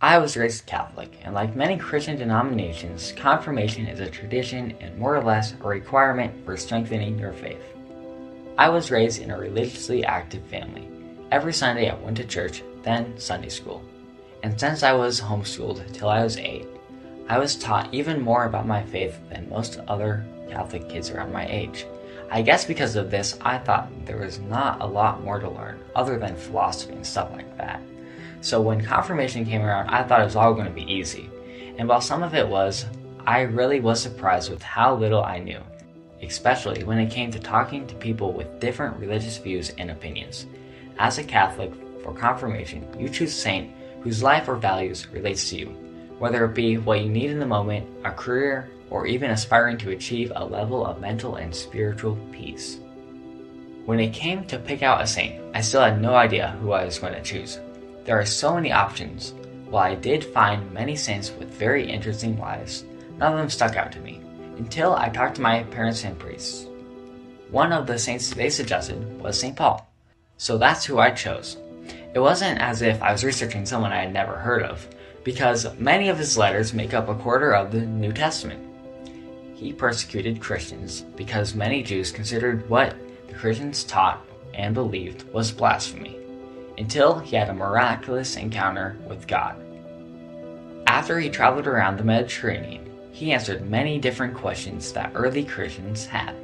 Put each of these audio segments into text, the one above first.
I was raised Catholic, and like many Christian denominations, confirmation is a tradition and more or less a requirement for strengthening your faith. I was raised in a religiously active family. Every Sunday I went to church, then Sunday school. And since I was homeschooled till I was 8, I was taught even more about my faith than most other Catholic kids around my age. I guess because of this, I thought there was not a lot more to learn other than philosophy and stuff like that. So when confirmation came around, I thought it was all going to be easy. And while some of it was, I really was surprised with how little I knew, especially when it came to talking to people with different religious views and opinions. As a Catholic, for confirmation, you choose a saint whose life or values relates to you, whether it be what you need in the moment, a career, or even aspiring to achieve a level of mental and spiritual peace. When it came to pick out a saint, I still had no idea who I was going to choose. There are so many options. While I did find many saints with very interesting lives, none of them stuck out to me, until I talked to my parents and priests. One of the saints they suggested was St. Paul, so that's who I chose. It wasn't as if I was researching someone I had never heard of, because many of his letters make up a quarter of the New Testament. He persecuted Christians because many Jews considered what the Christians taught and believed was blasphemy, until he had a miraculous encounter with God. After he traveled around the Mediterranean, he answered many different questions that early Christians had.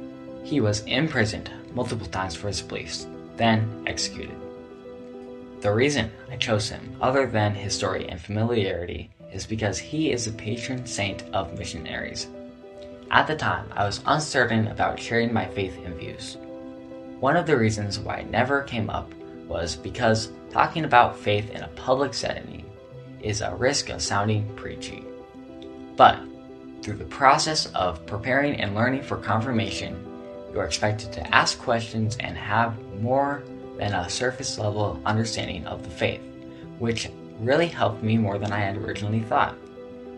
He was imprisoned multiple times for his beliefs, then executed. The reason I chose him, other than his story and familiarity, is because he is the patron saint of missionaries. At the time, I was uncertain about sharing my faith and views. One of the reasons why it never came up was because talking about faith in a public setting is a risk of sounding preachy. But through the process of preparing and learning for confirmation, you are expected to ask questions and have more than a surface level understanding of the faith, which really helped me more than I had originally thought.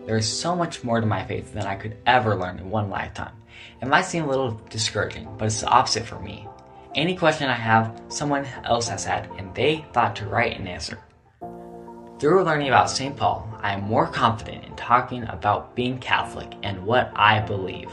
There is so much more to my faith than I could ever learn in one lifetime. It might seem a little discouraging, but it's the opposite for me. Any question I have, someone else has had, and they thought to write an answer. Through learning about St. Paul, I am more confident in talking about being Catholic and what I believe.